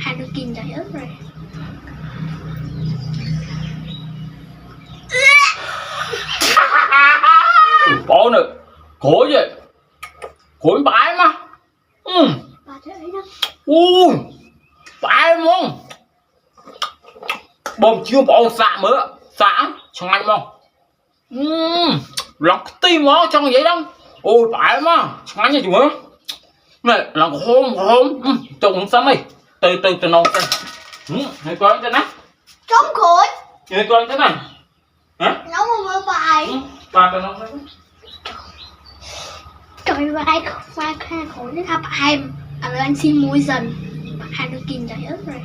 Hai đứa kim đầy ớt rồi. Bỏ nè, khổ vậy, khổ bãi mà. Bà thấy đó. Bãi mong. Bom chưa bỏ xạ mới, xạ trong anh mong. Lòng tim nó trong vậy đó. Ôi bãi mà, trong anh nha chú ơi. Này, lòng hôm, trông sao mày, từ nông xem. Hãy coi cho nó. Trống khối. Hãy coi cho này. Hả? Nấu một bữa bài. Bà từ nông xem. Trời vai hai khối nó thắp hai. Rồi anh xin mua dần. Hai đứa kim đầy ớt rồi.